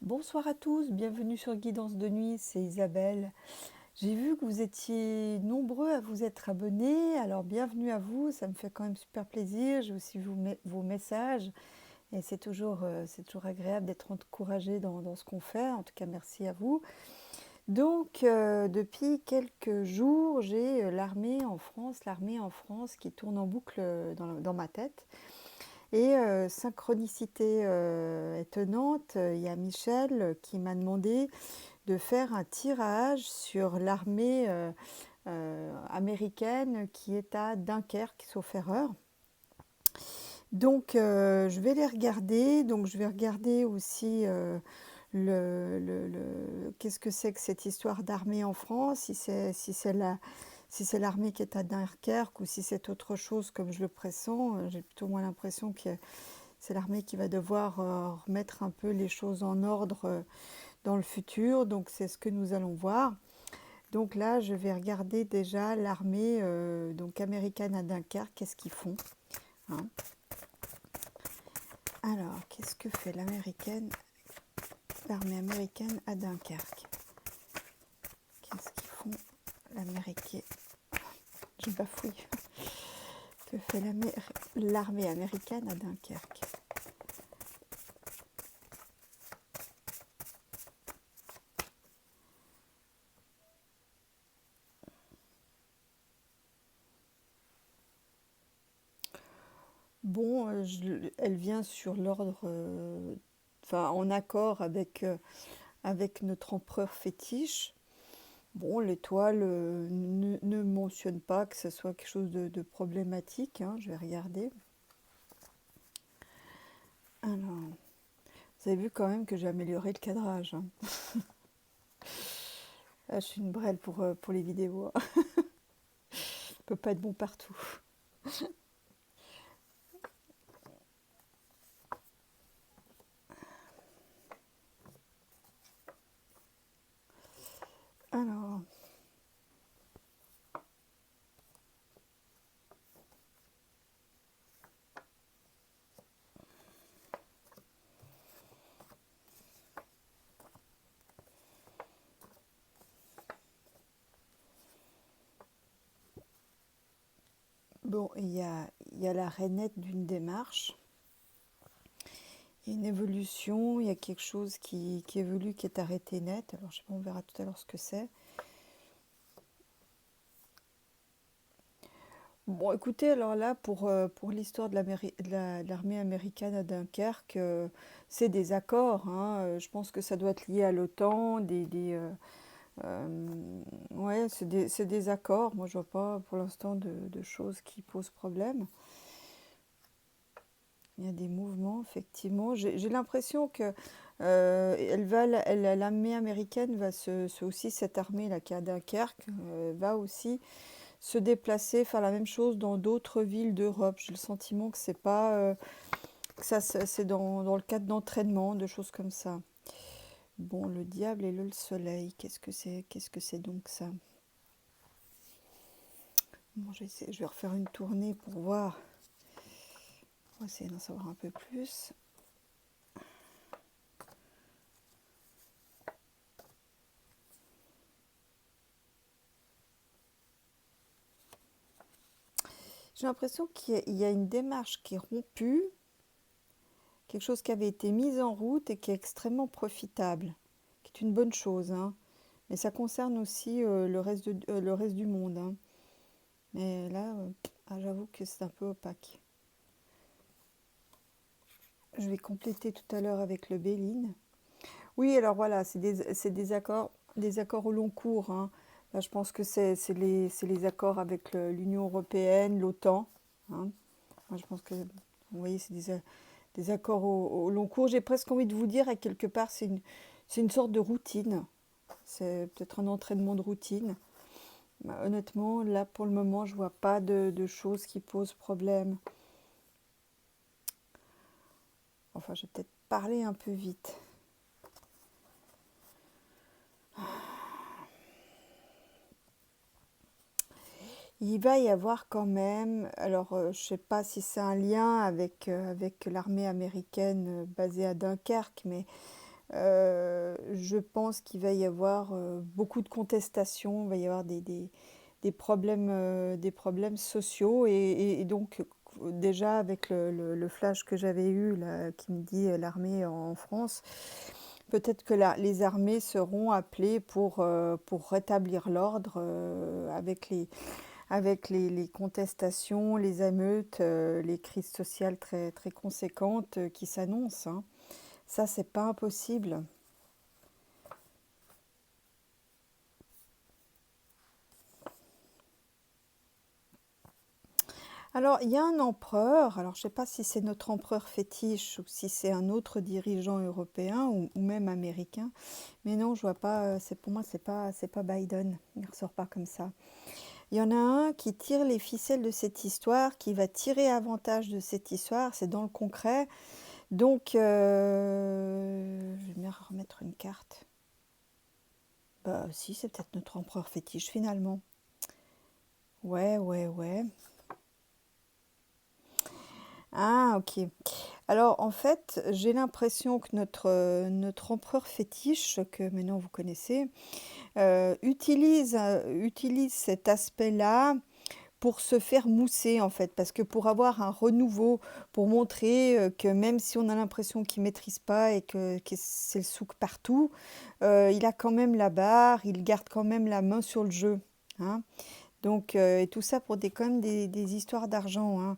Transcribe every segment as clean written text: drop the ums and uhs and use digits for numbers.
Bonsoir à tous, bienvenue sur Guidance de nuit, c'est Isabelle. J'ai vu que vous étiez nombreux à vous être abonnés, alors bienvenue à vous, ça me fait quand même super plaisir. J'ai aussi vu vos messages et c'est toujours agréable d'être encouragé dans ce qu'on fait. En tout cas, merci à vous. Donc, depuis quelques jours, j'ai l'armée en France qui tourne en boucle dans ma tête. Et synchronicité étonnante, il y a Michel qui m'a demandé de faire un tirage sur l'armée américaine qui est à Dunkerque, sauf erreur. Donc je vais les regarder. Donc je vais regarder aussi qu'est-ce que c'est que cette histoire d'armée en France, si c'est l'armée qui est à Dunkerque ou si c'est autre chose comme je le pressens. J'ai plutôt moins l'impression que c'est l'armée qui va devoir remettre un peu les choses en ordre dans le futur. Donc c'est ce que nous allons voir. Donc là, je vais regarder déjà l'armée donc américaine à Dunkerque. Qu'est-ce qu'ils font, hein? Alors, qu'est-ce que fait l'armée américaine à Dunkerque? Qu'est-ce qu'ils font l'américain? Je bafouille. Que fait l'armée américaine à Dunkerque? Bon, elle vient sur l'ordre, enfin en accord avec notre empereur fétiche. Bon, l'étoile ne mentionne pas que ce soit quelque chose de problématique, hein. Je vais regarder. Alors, vous avez vu quand même que j'ai amélioré le cadrage, hein. Ah, je suis une brêle pour les vidéos, hein. Je peux pas être bon partout. Alors, bon, il y a la rainette d'une démarche. Il y a une évolution, il y a quelque chose qui évolue, qui est arrêté net. Alors, je sais pas, on verra tout à l'heure ce que c'est. Bon, écoutez, alors là, pour l'histoire de l'armée américaine à Dunkerque, c'est des accords, hein. Je pense que ça doit être lié à l'OTAN, ouais, c'est des accords. Moi, je vois pas pour l'instant de choses qui posent problème. Il y a des mouvements, effectivement. J'ai l'impression que l'armée américaine va aussi cette armée là qui est à Dunkerque va aussi se déplacer, faire la même chose dans d'autres villes d'Europe. J'ai le sentiment que c'est pas que ça c'est dans le cadre d'entraînement, de choses comme ça. Bon, le diable et le soleil, qu'est-ce que c'est donc ça? Bon, je vais refaire une tournée pour voir. On va essayer d'en savoir un peu plus. J'ai l'impression qu'il y a une démarche qui est rompue, quelque chose qui avait été mis en route et qui est extrêmement profitable, qui est une bonne chose, hein. Mais ça concerne aussi le reste du monde, hein. Mais là, j'avoue que c'est un peu opaque. Je vais compléter tout à l'heure avec le Béline. Oui, alors voilà, c'est des accords au long cours, hein. Là, je pense que c'est les accords avec l'Union européenne, l'OTAN, hein. Moi, je pense que, vous voyez, c'est des accords au long cours. J'ai presque envie de vous dire, à quelque part, c'est une sorte de routine. C'est peut-être un entraînement de routine. Bah, honnêtement, là, pour le moment, je vois pas de choses qui posent problème. Enfin, je vais peut-être parler un peu vite. Il va y avoir quand même, alors je ne sais pas si c'est un lien avec l'armée américaine basée à Dunkerque, mais Je pense qu'il va y avoir beaucoup de contestations, il va y avoir des problèmes sociaux et donc déjà avec le flash que j'avais eu là, qui me dit l'armée en France, peut-être que les armées seront appelées pour rétablir l'ordre avec les contestations, les émeutes, les crises sociales très, très conséquentes qui s'annoncent, hein. Ça, c'est pas impossible. Alors, il y a un empereur, alors je ne sais pas si c'est notre empereur fétiche ou si c'est un autre dirigeant européen ou même américain, mais non, je vois pas, pour moi, c'est pas Biden, il ne ressort pas comme ça. Il y en a un qui tire les ficelles de cette histoire, qui va tirer avantage de cette histoire, c'est dans le concret. Donc, je vais bien remettre une carte. Bah si, c'est peut-être notre empereur fétiche finalement. Ouais, ouais, ouais. Ah, ok. Alors, en fait, j'ai l'impression que notre empereur fétiche, que maintenant vous connaissez, utilise cet aspect-là pour se faire mousser, en fait. Parce que pour avoir un renouveau, pour montrer que même si on a l'impression qu'il ne maîtrise pas et que c'est le souk partout, il a quand même la barre, il garde quand même la main sur le jeu, hein. Donc, et tout ça pour quand même des histoires d'argent, hein.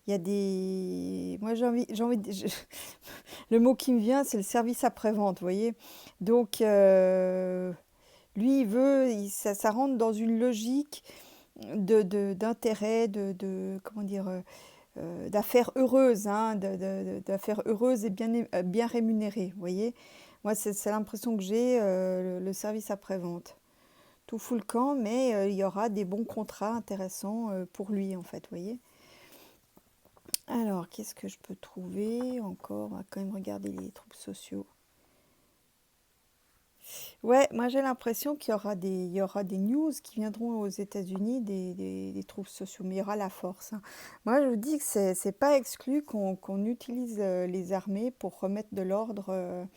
Il y a des... Moi, le mot qui me vient, c'est le service après-vente, vous voyez. Donc, lui, il veut, ça rentre dans une logique d'intérêt, comment dire, d'affaires heureuses, hein, d'affaires heureuses et bien rémunérées, vous voyez. Moi, c'est l'impression que j'ai, le service après-vente. Tout fout le camp, mais il y aura des bons contrats intéressants pour lui, en fait, vous voyez. Alors, qu'est-ce que je peux trouver encore? On va quand même regarder les troubles sociaux. Ouais, moi j'ai l'impression il y aura des news qui viendront aux États-Unis des troubles sociaux, mais il y aura la force, hein. Moi je vous dis que c'est pas exclu qu'on utilise les armées pour remettre de l'ordre,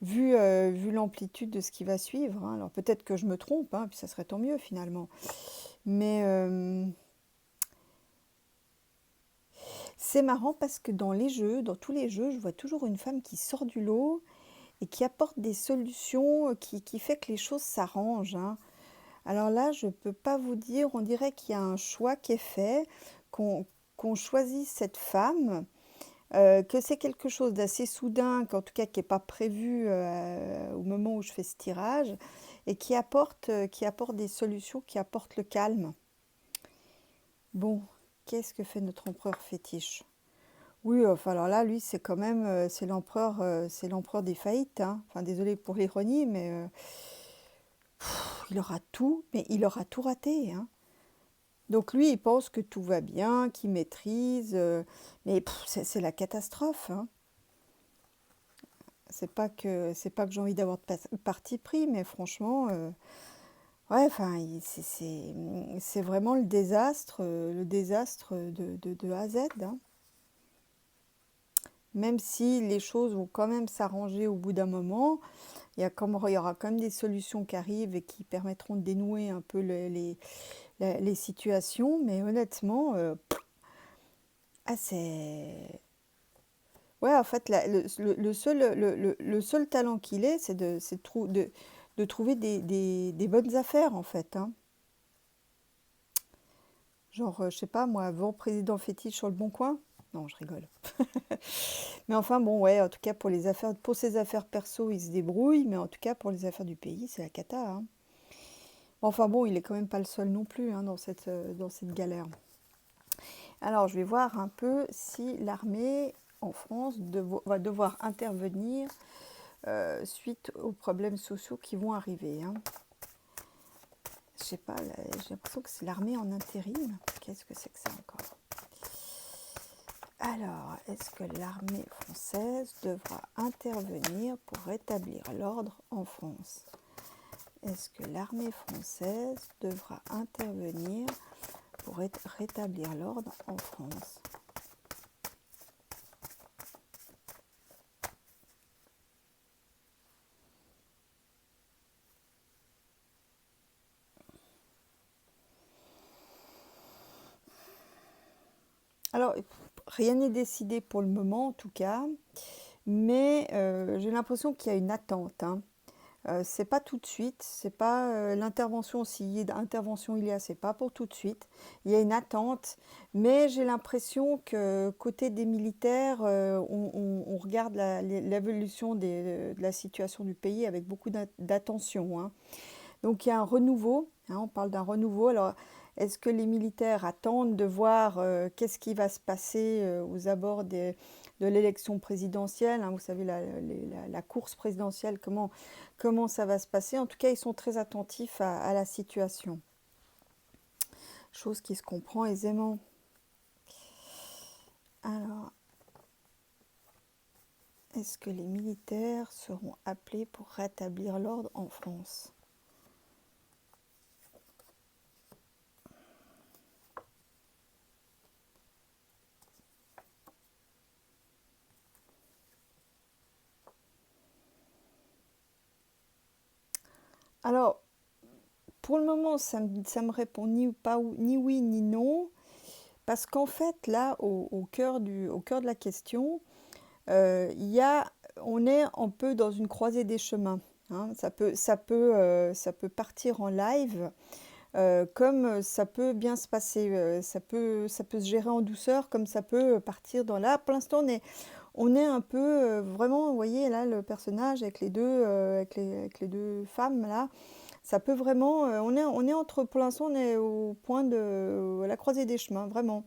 vu l'amplitude de ce qui va suivre, hein. Alors peut-être que je me trompe, hein, puis ça serait tant mieux finalement. Mais c'est marrant parce que dans les jeux, dans tous les jeux, je vois toujours une femme qui sort du lot et qui apporte des solutions, qui fait que les choses s'arrangent, hein. Alors là, je ne peux pas vous dire, on dirait qu'il y a un choix qui est fait, qu'on choisit cette femme, que c'est quelque chose d'assez soudain, qu'en tout cas qui n'est pas prévu au moment où je fais ce tirage, et qui apporte des solutions, qui apportent le calme. Bon, qu'est-ce que fait notre empereur fétiche? Oui, enfin alors là, lui, c'est quand même, c'est l'empereur des faillites, hein. Enfin, désolé pour l'ironie, mais il aura tout, mais il aura tout raté, hein. Donc lui, il pense que tout va bien, qu'il maîtrise, mais c'est la catastrophe, hein. C'est pas que j'ai envie d'avoir de parti pris, mais franchement, ouais, enfin, c'est vraiment le désastre de A à Z, hein. Même si les choses vont quand même s'arranger au bout d'un moment, il y aura quand même des solutions qui arrivent et qui permettront de dénouer un peu les situations, mais honnêtement, c'est... Ouais, en fait, le seul talent qu'il ait, c'est de trouver des bonnes affaires, en fait, hein. Genre, je sais pas, moi, avant président fétiche sur le Bon Coin. Non, je rigole. Mais enfin, bon, ouais, en tout cas, pour ses affaires perso, il se débrouille, mais en tout cas, pour les affaires du pays, c'est la cata, hein. Enfin bon, il est quand même pas le seul non plus, hein, dans cette galère. Alors, je vais voir un peu si l'armée en France va devoir intervenir suite aux problèmes sociaux qui vont arriver, hein. Je sais pas, j'ai l'impression que c'est l'armée en intérim. Qu'est-ce que c'est que ça encore? Alors, est-ce que l'armée française devra intervenir pour rétablir l'ordre en France? Est-ce que l'armée française devra intervenir pour rétablir l'ordre en France? Alors, rien n'est décidé pour le moment, en tout cas, mais j'ai l'impression qu'il y a une attente, hein. C'est pas tout de suite, c'est pas l'intervention, si intervention il y a, c'est pas pour tout de suite. Il y a une attente, mais j'ai l'impression que côté des militaires, on regarde l'évolution de la situation du pays avec beaucoup d'attention, hein. Donc il y a un renouveau, hein, on parle d'un renouveau. Alors, est-ce que les militaires attendent de voir qu'est-ce qui va se passer aux abords de l'élection présidentielle, hein, vous savez, la course présidentielle, comment ça va se passer? En tout cas, ils sont très attentifs à la situation, chose qui se comprend aisément. Alors, est-ce que les militaires seront appelés pour rétablir l'ordre en France? Alors, pour le moment, ça me répond ni oui ni non, parce qu'en fait, là, au cœur de la question, il y a, on est un peu dans une croisée des chemins, hein. Ça peut partir en live, comme ça peut bien se passer. Ça peut se gérer en douceur, comme ça peut partir dans là. Pour l'instant, on est un peu vraiment, vous voyez là, le personnage avec les deux femmes là. Ça peut vraiment, on est entre, pour l'instant, on est au point de la croisée des chemins, vraiment.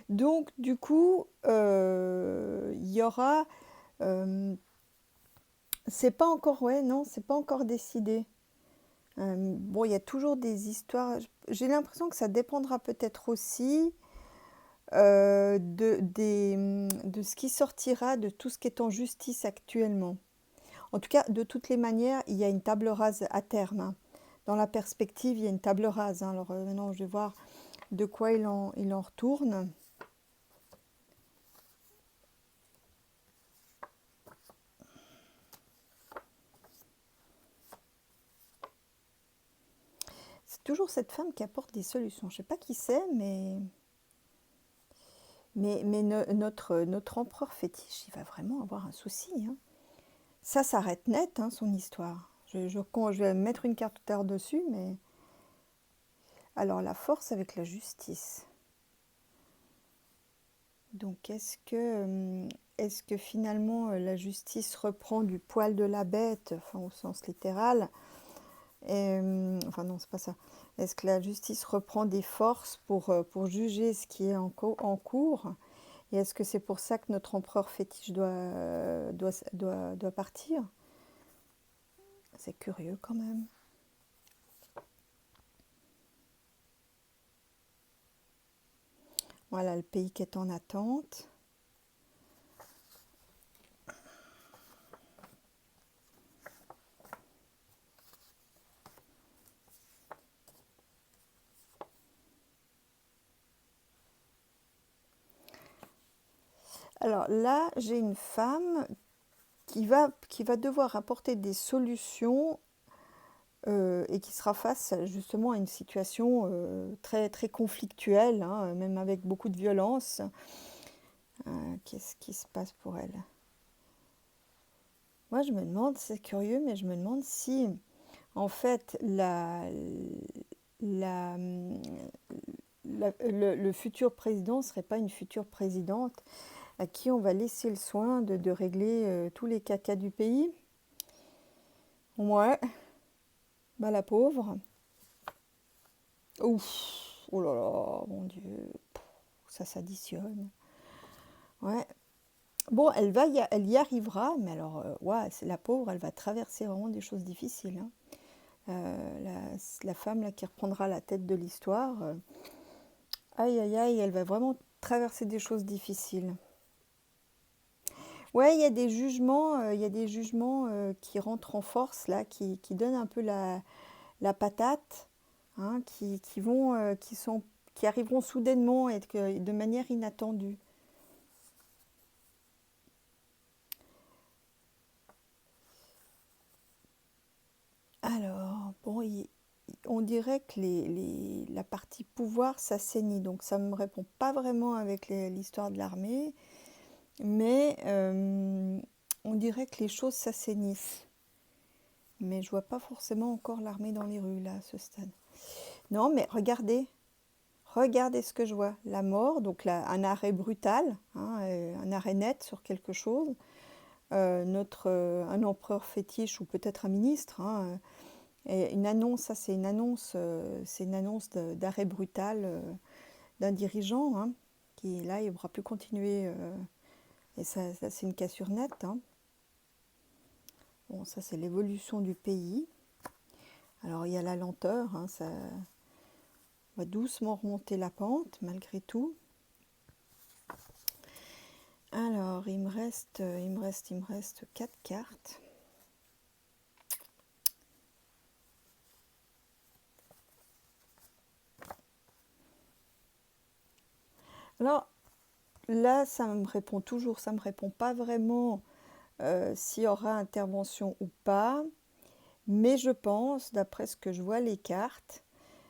Donc, du coup, il y aura, euh, c'est pas encore, ouais, non, c'est pas encore décidé. Bon, il y a toujours des histoires. J'ai l'impression que ça dépendra peut-être aussi de ce qui sortira de tout ce qui est en justice actuellement. En tout cas, de toutes les manières, il y a une table rase à terme, hein. Dans la perspective, il y a une table rase, hein. Alors maintenant, je vais voir de quoi il en retourne. C'est toujours cette femme qui apporte des solutions. Je ne sais pas qui c'est, mais notre empereur fétiche, il va vraiment avoir un souci, hein. Ça s'arrête net, hein, son histoire. Je vais mettre une carte terre dessus, mais... Alors, la force avec la justice. Donc, est-ce que finalement la justice reprend du poil de la bête, enfin au sens littéral, enfin non, c'est pas ça. Est-ce que la justice reprend des forces pour juger ce qui est en cours? Et est-ce que c'est pour ça que notre empereur fétiche doit partir? C'est curieux quand même. Voilà le pays qui est en attente. Alors là, j'ai une femme qui va devoir apporter des solutions et qui sera face justement à une situation très, très conflictuelle, hein, même avec beaucoup de violence. Qu'est-ce qui se passe pour elle? Moi, je me demande, c'est curieux, mais je me demande si, en fait, la- le futur président ne serait pas une future présidente à qui on va laisser le soin de régler tous les cacas du pays. Ouais, bah la pauvre. Ouf, oh là là, mon Dieu, ça s'additionne. Ouais. Bon, elle y arrivera, mais alors, ouais, c'est la pauvre, elle va traverser vraiment des choses difficiles, hein. La femme là, qui reprendra la tête de l'histoire, aïe aïe aïe, elle va vraiment traverser des choses difficiles. Ouais, il y a des jugements qui rentrent en force là, qui donnent un peu la patate, hein, qui arriveront soudainement et de manière inattendue. Alors, bon, on dirait que la partie pouvoir s'assainit. Donc ça ne me répond pas vraiment avec l'histoire de l'armée, mais on dirait que les choses s'assainissent. Mais je vois pas forcément encore l'armée dans les rues, là, à ce stade. Non, mais regardez ce que je vois. La mort, donc là, un arrêt brutal, hein, un arrêt net sur quelque chose. Un empereur fétiche ou peut-être un ministre, hein, et une annonce, ça c'est une annonce d'arrêt brutal d'un dirigeant, hein, qui là il ne pourra plus continuer, et ça c'est une cassure nette, hein. Bon, ça c'est l'évolution du pays. Alors il y a la lenteur, hein, ça va doucement remonter la pente malgré tout. Alors il me reste 4 cartes. Alors là, ça me répond toujours, ça me répond pas vraiment s'il y aura intervention ou pas, mais je pense, d'après ce que je vois les cartes,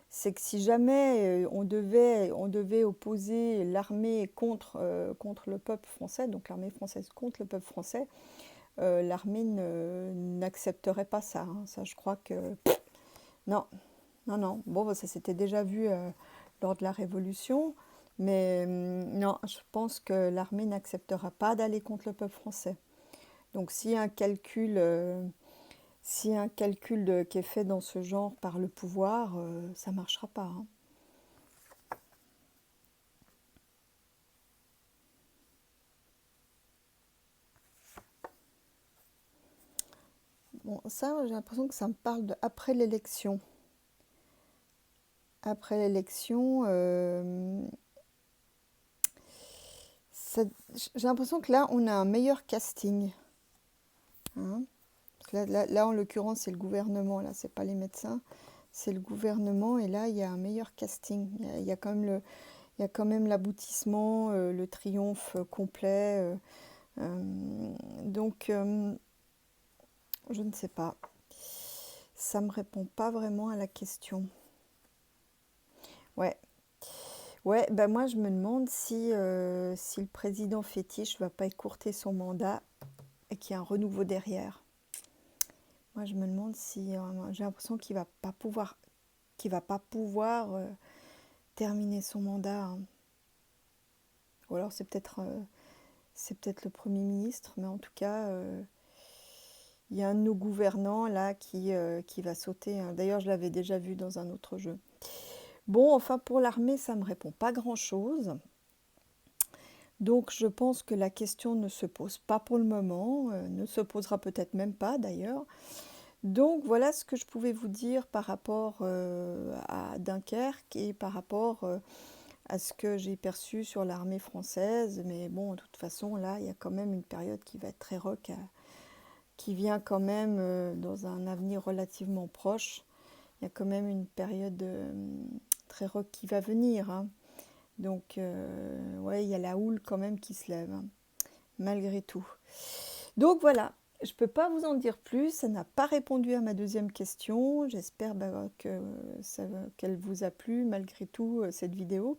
c'est que si jamais on devait opposer l'armée contre le peuple français, donc l'armée française contre le peuple français, l'armée n'accepterait pas ça, hein. Ça, je crois que... Non, non, non. Bon, bah, ça s'était déjà vu lors de la Révolution, mais non, je pense que l'armée n'acceptera pas d'aller contre le peuple français. Donc s'il y a un calcul, qui est fait dans ce genre par le pouvoir, ça ne marchera pas, hein. Bon, ça, j'ai l'impression que ça me parle de après l'élection. Après l'élection, j'ai l'impression que là, on a un meilleur casting, hein. Là, en l'occurrence, c'est le gouvernement, là, c'est pas les médecins, c'est le gouvernement, et là, il y a un meilleur casting. Il y a quand même l'aboutissement, le triomphe complet. Donc, je ne sais pas. Ça me répond pas vraiment à la question. Ouais. Ouais, ben moi, je me demande si le président fétiche va pas écourter son mandat et qu'il y a un renouveau derrière. Moi, je me demande si j'ai l'impression qu'il va pas pouvoir terminer son mandat, hein. Ou alors c'est peut-être le Premier ministre, mais en tout cas, il y a un de nos gouvernants là qui va sauter, hein. D'ailleurs, je l'avais déjà vu dans un autre jeu. Bon, enfin, pour l'armée, ça ne me répond pas grand-chose. Donc, je pense que la question ne se pose pas pour le moment, ne se posera peut-être même pas d'ailleurs. Donc, voilà ce que je pouvais vous dire par rapport à Dunkerque et par rapport à ce que j'ai perçu sur l'armée française. Mais bon, de toute façon, là, il y a quand même une période qui va être très rock, qui vient quand même dans un avenir relativement proche. Il y a quand même une période très rock qui va venir, hein. Donc, ouais, il y a la houle quand même qui se lève, hein, malgré tout. Donc voilà, je ne peux pas vous en dire plus, ça n'a pas répondu à ma deuxième question. J'espère qu'elle vous a plu malgré tout, cette vidéo.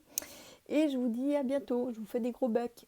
Et je vous dis à bientôt, je vous fais des gros becs.